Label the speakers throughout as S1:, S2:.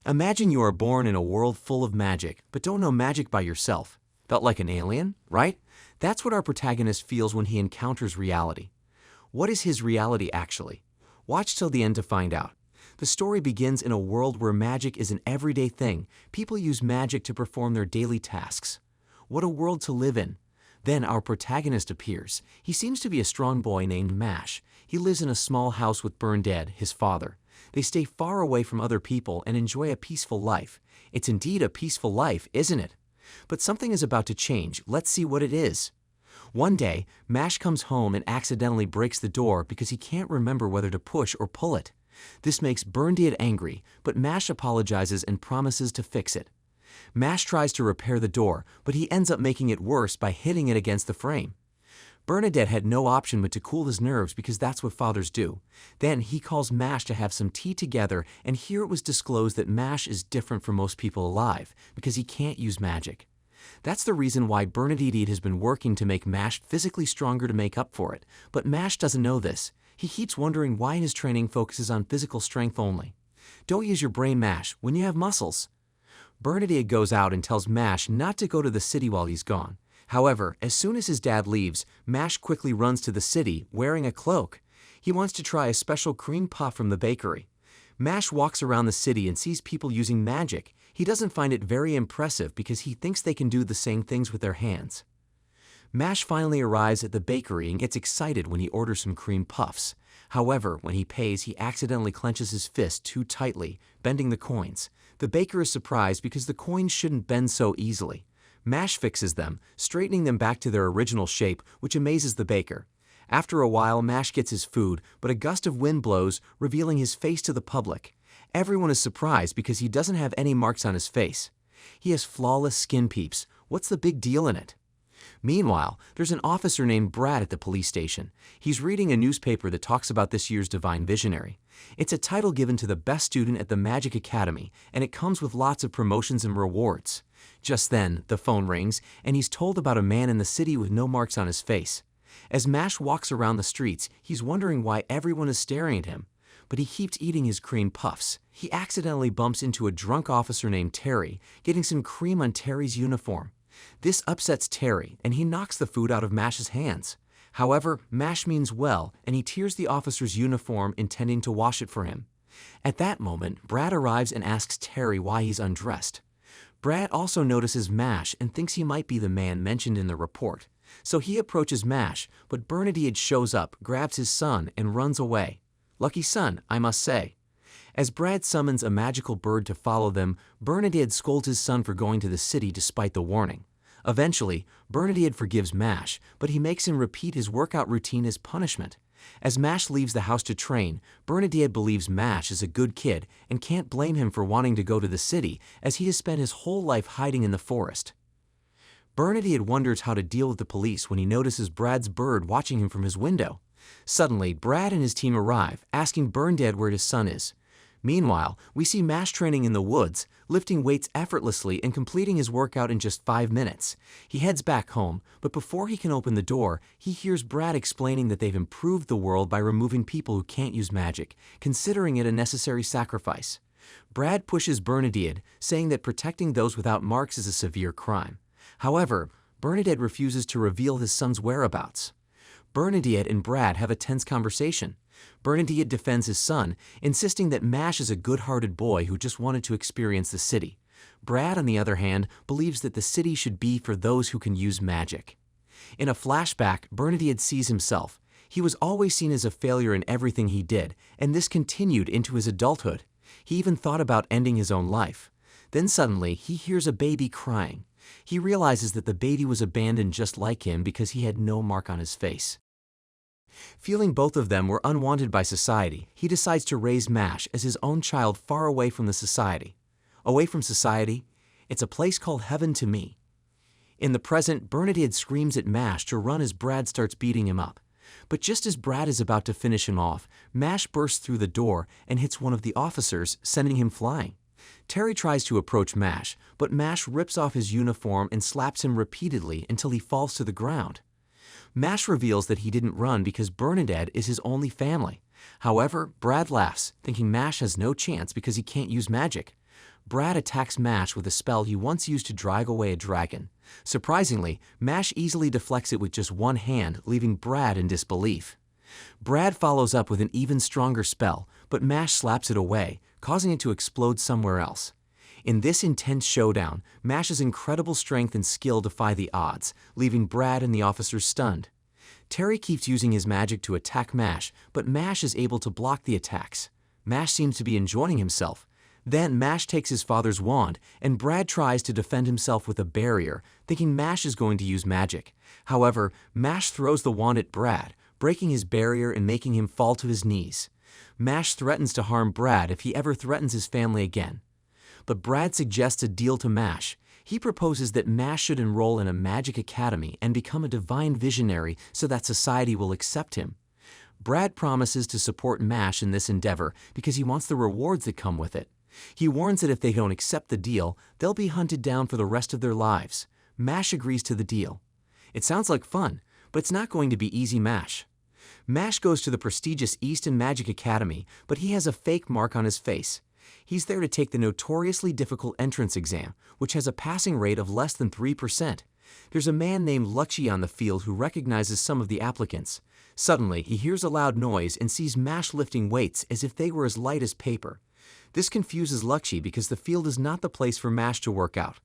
S1: Imagine you are born in a world full of magic, but don't know magic by yourself. Felt like an alien, right? That's what our protagonist feels when he encounters reality. What is his reality actually? Watch till the end to find out. The story begins in a world where magic is an everyday thing. People use magic to perform their daily tasks. What a world to live in. Then our protagonist appears. He seems to be a strong boy named Mash. He lives in a small house with Burndead, his father. They stay far away from other people and enjoy a peaceful life. It's indeed a peaceful life, isn't it? But something is about to change. Let's see what it is. One day, Mash comes home and accidentally breaks the door because he can't remember whether to push or pull it. This makes Burndead angry, but Mash apologizes and promises to fix it. Mash tries to repair the door, but he ends up making it worse by hitting it against the frame. Burndead had no option but to cool his nerves because that's what fathers do. Then he calls Mash to have some tea together, and here it was disclosed that Mash is different from most people alive because he can't use magic. That's the reason why Burndead has been working to make Mash physically stronger to make up for it, but Mash doesn't know this. He keeps wondering why his training focuses on physical strength only. Don't use your brain, Mash, when you have muscles. Burndead goes out and tells Mash not to go to the city while he's gone. However, as soon as his dad leaves, Mash quickly runs to the city, wearing a cloak. He wants to try a special cream puff from the bakery. Mash walks around the city and sees people using magic. He doesn't find it very impressive because he thinks they can do the same things with their hands. Mash finally arrives at the bakery and gets excited when he orders some cream puffs. However, when he pays, he accidentally clenches his fist too tightly, bending the coins. The baker is surprised because the coins shouldn't bend so easily. Mash fixes them, straightening them back to their original shape, which amazes the baker. After a while, Mash gets his food, but a gust of wind blows, revealing his face to the public. Everyone is surprised because he doesn't have any marks on his face. He has flawless skin peeps. What's the big deal in it? Meanwhile, there's an officer named Brad at the police station. He's reading a newspaper that talks about this year's Divine Visionary. It's a title given to the best student at the Magic Academy, and it comes with lots of promotions and rewards. Just then, the phone rings, and he's told about a man in the city with no marks on his face. As Mash walks around the streets, he's wondering why everyone is staring at him. But he keeps eating his cream puffs. He accidentally bumps into a drunk officer named Terry, getting some cream on Terry's uniform. This upsets Terry, and he knocks the food out of Mash's hands. However, Mash means well, and he tears the officer's uniform, intending to wash it for him. At that moment, Brad arrives and asks Terry why he's undressed. Brad also notices Mash and thinks he might be the man mentioned in the report. So he approaches Mash, but Burndead shows up, grabs his son, and runs away. Lucky son, I must say. As Brad summons a magical bird to follow them, Burndead scolds his son for going to the city despite the warning. Eventually, Burndead forgives Mash, but he makes him repeat his workout routine as punishment. As Mash leaves the house to train, Burndead believes Mash is a good kid and can't blame him for wanting to go to the city, as he has spent his whole life hiding in the forest. Burndead wonders how to deal with the police when he notices Brad's bird watching him from his window. Suddenly, Brad and his team arrive, asking Burndead where his son is. Meanwhile, we see Mash training in the woods, lifting weights effortlessly and completing his workout in just 5 minutes. He heads back home, but before he can open the door, he hears Brad explaining that they've improved the world by removing people who can't use magic, considering it a necessary sacrifice. Brad pushes Burndead, saying that protecting those without marks is a severe crime. However, Burndead refuses to reveal his son's whereabouts. Burndead and Brad have a tense conversation. Burndead defends his son, insisting that Mash is a good-hearted boy who just wanted to experience the city. Brad, on the other hand, believes that the city should be for those who can use magic. In a flashback, Burndead sees himself. He was always seen as a failure in everything he did, and this continued into his adulthood. He even thought about ending his own life. Then suddenly, he hears a baby crying. He realizes that the baby was abandoned just like him because he had no mark on his face. Feeling both of them were unwanted by society, he decides to raise Mash as his own child far away from the society. Away from society? It's a place called heaven to me. In the present, Burndead screams at Mash to run as Brad starts beating him up. But just as Brad is about to finish him off, Mash bursts through the door and hits one of the officers, sending him flying. Terry tries to approach Mash, but Mash rips off his uniform and slaps him repeatedly until he falls to the ground. Mash reveals that he didn't run because Burndead is his only family. However, Brad laughs, thinking Mash has no chance because he can't use magic. Brad attacks Mash with a spell he once used to drive away a dragon. Surprisingly, Mash easily deflects it with just one hand, leaving Brad in disbelief. Brad follows up with an even stronger spell, but Mash slaps it away, causing it to explode somewhere else. In this intense showdown, Mash's incredible strength and skill defy the odds, leaving Brad and the officers stunned. Terry keeps using his magic to attack Mash, but Mash is able to block the attacks. Mash seems to be enjoying himself. Then Mash takes his father's wand, and Brad tries to defend himself with a barrier, thinking Mash is going to use magic. However, Mash throws the wand at Brad, breaking his barrier and making him fall to his knees. Mash threatens to harm Brad if he ever threatens his family again. But Brad suggests a deal to Mash. He proposes that Mash should enroll in a magic academy and become a divine visionary so that society will accept him. Brad promises to support Mash in this endeavor because he wants the rewards that come with it. He warns that if they don't accept the deal, they'll be hunted down for the rest of their lives. Mash agrees to the deal. It sounds like fun, but it's not going to be easy. Mash goes to the prestigious Easton Magic Academy, but he has a fake mark on his face. He's there to take the notoriously difficult entrance exam, which has a passing rate of less than 3%. There's a man named Lakshi on the field who recognizes some of the applicants. Suddenly, he hears a loud noise and sees Mash lifting weights as if they were as light as paper. This confuses Lakshi because the field is not the place for Mash to work out.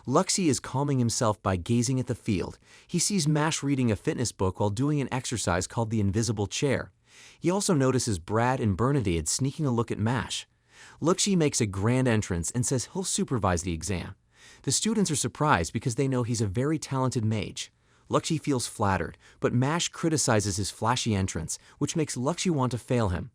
S1: Lakshi is calming himself by gazing at the field. He sees Mash reading a fitness book while doing an exercise called the invisible chair. He also notices Brad and Bernadette sneaking a look at Mash. Lakshi makes a grand entrance and says he'll supervise the exam. The students are surprised because they know he's a very talented mage. Lakshi feels flattered, but Mash criticizes his flashy entrance, which makes Lakshi want to fail him.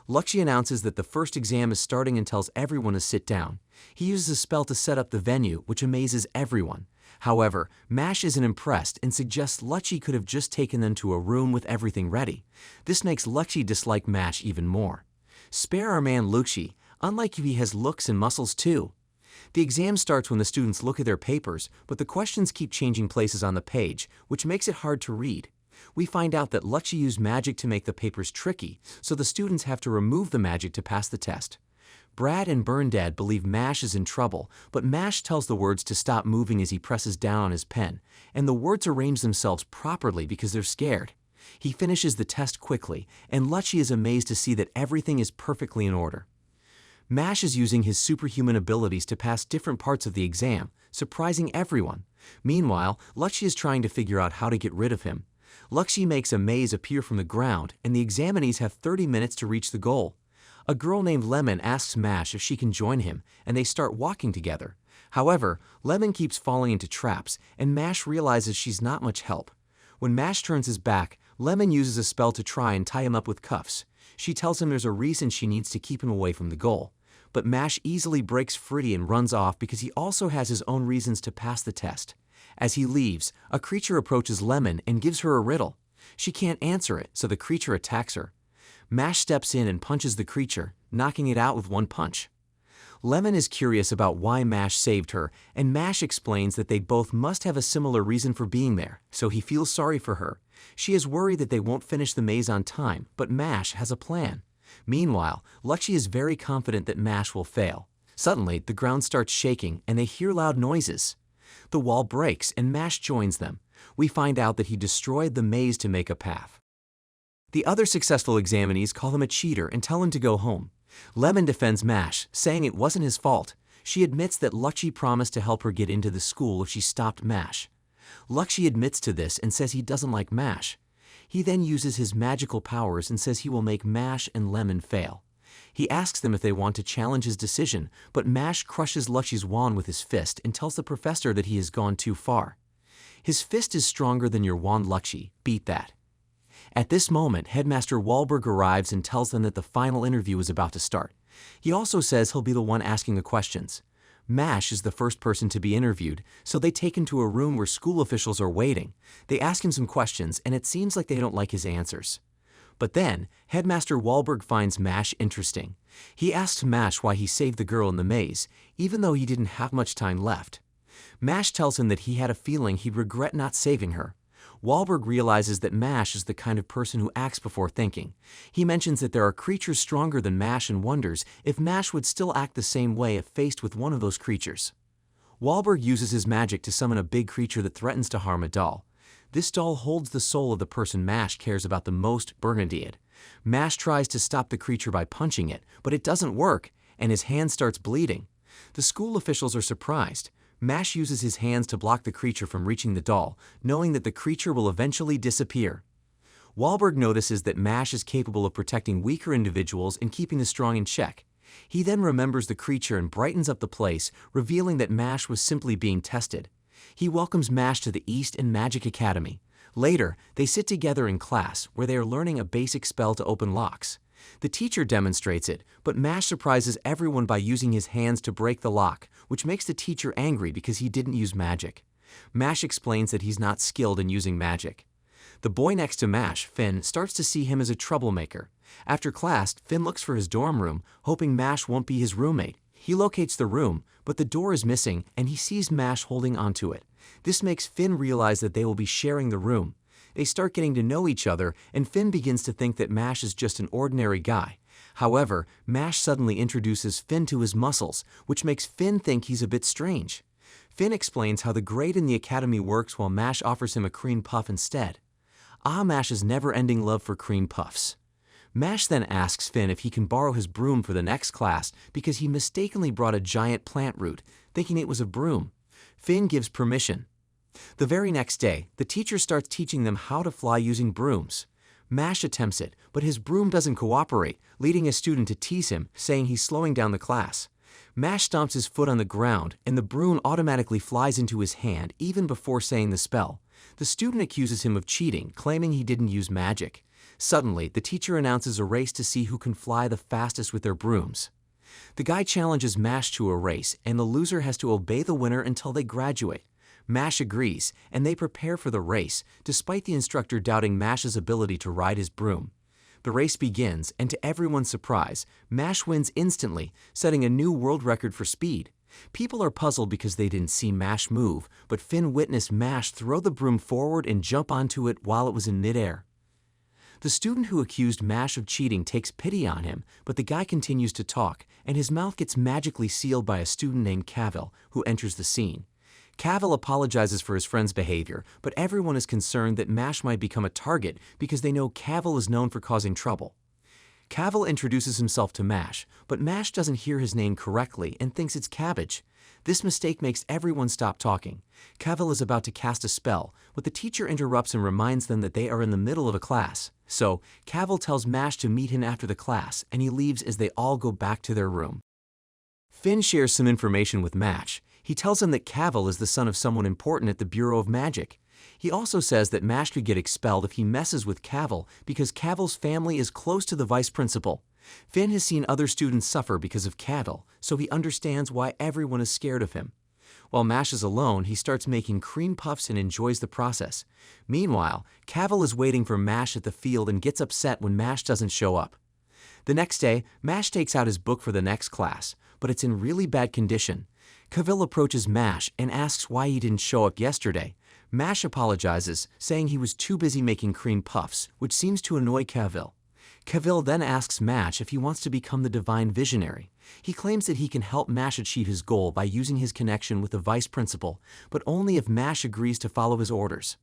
S1: Lakshi announces that the first exam is starting and tells everyone to sit down. He uses a spell to set up the venue, which amazes everyone. However, Mash isn't impressed and suggests Lakshi could have just taken them to a room with everything ready. This makes Lakshi dislike Mash even more. Spare our man Lakshi, unlike you, he has looks and muscles too. The exam starts when the students look at their papers, but the questions keep changing places on the page, which makes it hard to read. We find out that Lakshi used magic to make the papers tricky, so the students have to remove the magic to pass the test. Brad and Bernadette believe Mash is in trouble, but Mash tells the words to stop moving as he presses down on his pen, and the words arrange themselves properly because they're scared. He finishes the test quickly, and Lakshi is amazed to see that everything is perfectly in order. Mash is using his superhuman abilities to pass different parts of the exam, surprising everyone. Meanwhile, Lakshi is trying to figure out how to get rid of him. Lakshi makes a maze appear from the ground, and the examinees have 30 minutes to reach the goal. A girl named Lemon asks Mash if she can join him, and they start walking together. However, Lemon keeps falling into traps, and Mash realizes she's not much help. When Mash turns his back, Lemon uses a spell to try and tie him up with cuffs. She tells him there's a reason she needs to keep him away from the goal. But Mash easily breaks free and runs off because he also has his own reasons to pass the test. As he leaves, a creature approaches Lemon and gives her a riddle. She can't answer it, so the creature attacks her. Mash steps in and punches the creature, knocking it out with one punch. Lemon is curious about why Mash saved her, and Mash explains that they both must have a similar reason for being there, so he feels sorry for her. She is worried that they won't finish the maze on time, but Mash has a plan. Meanwhile, Lakshi is very confident that Mash will fail. Suddenly, the ground starts shaking and they hear loud noises. The wall breaks and Mash joins them. We find out that he destroyed the maze to make a path. The other successful examinees call him a cheater and tell him to go home. Lemon defends Mash, saying it wasn't his fault. She admits that Lakshi promised to help her get into the school if she stopped Mash. Lakshi admits to this and says he doesn't like Mash. He then uses his magical powers and says he will make Mash and Lemon fail. He asks them if they want to challenge his decision, but Mash crushes Lakshi's wand with his fist and tells the professor that he has gone too far. His fist is stronger than your wand, Lakshi. Beat that. At this moment, Headmaster Wahlberg arrives and tells them that the final interview is about to start. He also says he'll be the one asking the questions. Mash is the first person to be interviewed, so they take him to a room where school officials are waiting. They ask him some questions, and it seems like they don't like his answers. But then, Headmaster Wahlberg finds Mash interesting. He asks Mash why he saved the girl in the maze, even though he didn't have much time left. Mash tells him that he had a feeling he'd regret not saving her. Wahlberg realizes that Mash is the kind of person who acts before thinking. He mentions that there are creatures stronger than Mash and wonders if Mash would still act the same way if faced with one of those creatures. Wahlberg uses his magic to summon a big creature that threatens to harm a doll. This doll holds the soul of the person Mash cares about the most, Bernadette. Mash tries to stop the creature by punching it, but it doesn't work, and his hand starts bleeding. The school officials are surprised. Mash uses his hands to block the creature from reaching the doll, knowing that the creature will eventually disappear. Wahlberg notices that Mash is capable of protecting weaker individuals and keeping the strong in check. He then remembers the creature and brightens up the place, revealing that Mash was simply being tested. He welcomes Mash to the East and Magic Academy. Later, they sit together in class, where they are learning a basic spell to open locks. The teacher demonstrates it, but Mash surprises everyone by using his hands to break the lock, which makes the teacher angry because he didn't use magic. Mash explains that he's not skilled in using magic. The boy next to Mash, Finn, starts to see him as a troublemaker. After class, Finn looks for his dorm room, hoping Mash won't be his roommate. He locates the room, but the door is missing and he sees Mash holding onto it. This makes Finn realize that they will be sharing the room. They start getting to know each other, and Finn begins to think that Mash is just an ordinary guy. However, Mash suddenly introduces Finn to his muscles, which makes Finn think he's a bit strange. Finn explains how the grade in the academy works while Mash offers him a cream puff instead. Mash's never-ending love for cream puffs. Mash then asks Finn if he can borrow his broom for the next class because he mistakenly brought a giant plant root, thinking it was a broom. Finn gives permission. The very next day, the teacher starts teaching them how to fly using brooms. Mash attempts it, but his broom doesn't cooperate, leading a student to tease him, saying he's slowing down the class. Mash stomps his foot on the ground, and the broom automatically flies into his hand even before saying the spell. The student accuses him of cheating, claiming he didn't use magic. Suddenly, the teacher announces a race to see who can fly the fastest with their brooms. The guy challenges Mash to a race, and the loser has to obey the winner until they graduate. Mash agrees, and they prepare for the race, despite the instructor doubting Mash's ability to ride his broom. The race begins, and to everyone's surprise, Mash wins instantly, setting a new world record for speed. People are puzzled because they didn't see Mash move, but Finn witnessed Mash throw the broom forward and jump onto it while it was in midair. The student who accused Mash of cheating takes pity on him, but the guy continues to talk, and his mouth gets magically sealed by a student named Cavill, who enters the scene. Cavill apologizes for his friend's behavior, but everyone is concerned that Mash might become a target because they know Cavill is known for causing trouble. Cavill introduces himself to Mash, but Mash doesn't hear his name correctly and thinks it's Cabbage. This mistake makes everyone stop talking. Cavill is about to cast a spell, but the teacher interrupts and reminds them that they are in the middle of a class. So, Cavill tells Mash to meet him after the class, and he leaves as they all go back to their room. Finn shares some information with Mash. He tells him that Cavill is the son of someone important at the Bureau of Magic. He also says that Mash could get expelled if he messes with Cavill because Cavill's family is close to the vice principal. Finn has seen other students suffer because of Cavill, so he understands why everyone is scared of him. While Mash is alone, he starts making cream puffs and enjoys the process. Meanwhile, Cavill is waiting for Mash at the field and gets upset when Mash doesn't show up. The next day, Mash takes out his book for the next class, but it's in really bad condition. Cavill approaches Mash and asks why he didn't show up yesterday. Mash apologizes, saying he was too busy making cream puffs, which seems to annoy Cavill. Cavill then asks Mash if he wants to become the Divine Visionary. He claims that he can help Mash achieve his goal by using his connection with the vice principal, but only if Mash agrees to follow his orders.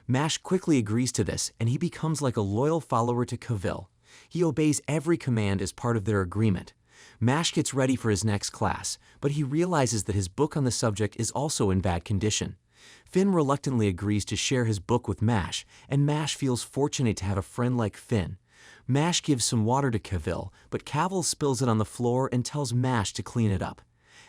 S1: Mash quickly agrees to this, and he becomes like a loyal follower to Cavill. He obeys every command as part of their agreement. Mash gets ready for his next class, but he realizes that his book on the subject is also in bad condition. Finn reluctantly agrees to share his book with Mash, and Mash feels fortunate to have a friend like Finn. Mash gives some water to Cavill, but Cavill spills it on the floor and tells Mash to clean it up.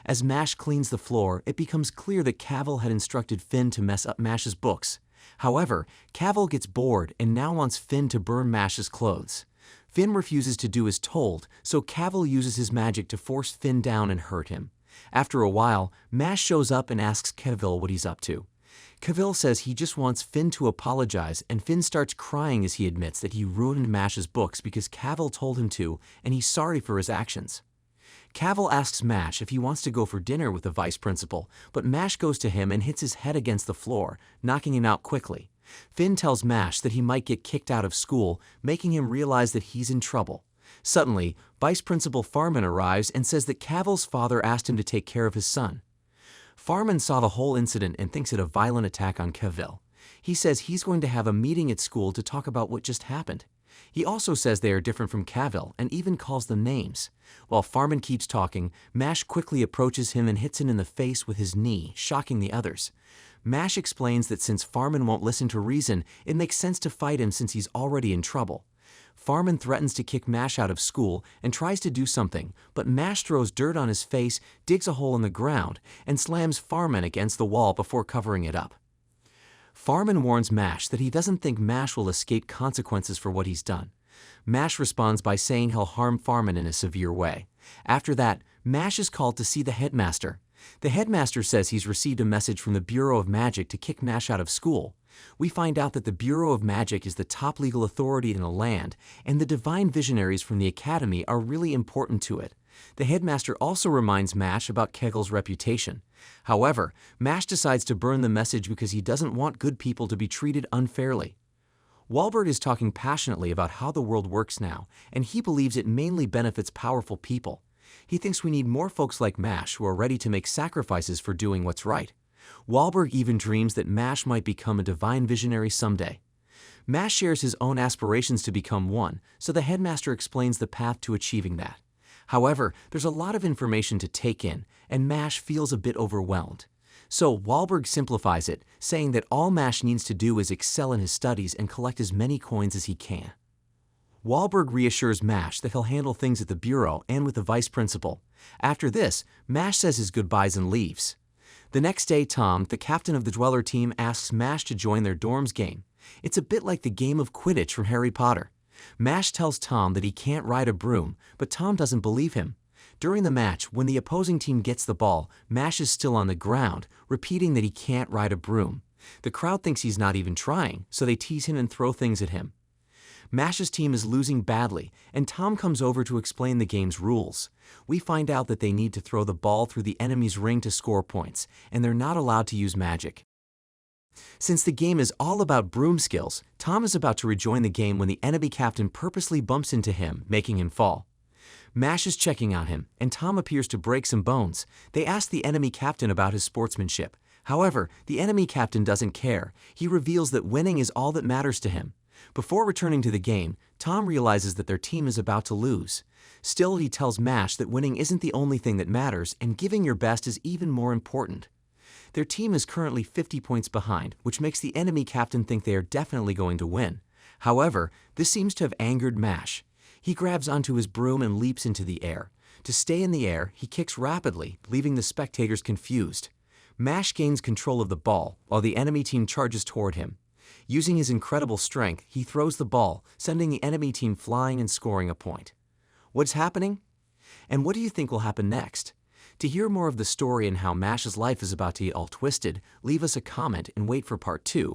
S1: As Mash cleans the floor, it becomes clear that Cavill had instructed Finn to mess up Mash's books. However, Cavill gets bored and now wants Finn to burn Mash's clothes. Finn refuses to do as told, so Cavill uses his magic to force Finn down and hurt him. After a while, Mash shows up and asks Cavill what he's up to. Cavill says he just wants Finn to apologize, and Finn starts crying as he admits that he ruined Mash's books because Cavill told him to, and he's sorry for his actions. Cavill asks Mash if he wants to go for dinner with the vice principal, but Mash goes to him and hits his head against the floor, knocking him out quickly. Finn tells Mash that he might get kicked out of school, making him realize that he's in trouble. Suddenly, Vice Principal Farman arrives and says that Cavill's father asked him to take care of his son. Farman saw the whole incident and thinks it a violent attack on Cavill. He says he's going to have a meeting at school to talk about what just happened. He also says they are different from Cavill and even calls them names. While Farman keeps talking, Mash quickly approaches him and hits him in the face with his knee, shocking the others. Mash explains that since Farman won't listen to reason, it makes sense to fight him since he's already in trouble. Farman threatens to kick Mash out of school and tries to do something, but Mash throws dirt on his face, digs a hole in the ground, and slams Farman against the wall before covering it up. Farman warns Mash that he doesn't think Mash will escape consequences for what he's done. Mash responds by saying he'll harm Farman in a severe way. After that, Mash is called to see the headmaster. The headmaster says he's received a message from the Bureau of Magic to kick Mash out of school. We find out that the Bureau of Magic is the top legal authority in the land, and the divine visionaries from the academy are really important to it. The headmaster also reminds Mash about Kegel's reputation. However, Mash decides to burn the message because he doesn't want good people to be treated unfairly. Walbert is talking passionately about how the world works now, and he believes it mainly benefits powerful people. He thinks we need more folks like Mash who are ready to make sacrifices for doing what's right. Wahlberg even dreams that Mash might become a divine visionary someday. Mash shares his own aspirations to become one, so the headmaster explains the path to achieving that. However, there's a lot of information to take in, and Mash feels a bit overwhelmed. So Wahlberg simplifies it, saying that all Mash needs to do is excel in his studies and collect as many coins as he can. Wahlberg reassures Mash that he'll handle things at the bureau and with the vice principal. After this, Mash says his goodbyes and leaves. The next day, Tom, the captain of the Dweller team, asks Mash to join their dorms game. It's a bit like the game of Quidditch from Harry Potter. Mash tells Tom that he can't ride a broom, but Tom doesn't believe him. During the match, when the opposing team gets the ball, Mash is still on the ground, repeating that he can't ride a broom. The crowd thinks he's not even trying, so they tease him and throw things at him. Mash's team is losing badly, and Tom comes over to explain the game's rules. We find out that they need to throw the ball through the enemy's ring to score points, and they're not allowed to use magic. Since the game is all about broom skills, Tom is about to rejoin the game when the enemy captain purposely bumps into him, making him fall. Mash is checking on him, and Tom appears to break some bones. They ask the enemy captain about his sportsmanship. However, the enemy captain doesn't care. He reveals that winning is all that matters to him. Before returning to the game, Tom realizes that their team is about to lose. Still, he tells Mash that winning isn't the only thing that matters, and giving your best is even more important. Their team is currently 50 points behind, which makes the enemy captain think they are definitely going to win. However, this seems to have angered Mash. He grabs onto his broom and leaps into the air. To stay in the air, he kicks rapidly, leaving the spectators confused. Mash gains control of the ball, while the enemy team charges toward him. Using his incredible strength, he throws the ball, sending the enemy team flying and scoring a point. What's happening? And what do you think will happen next? To hear more of the story and how Mash's life is about to get all twisted, leave us a comment and wait for part 2.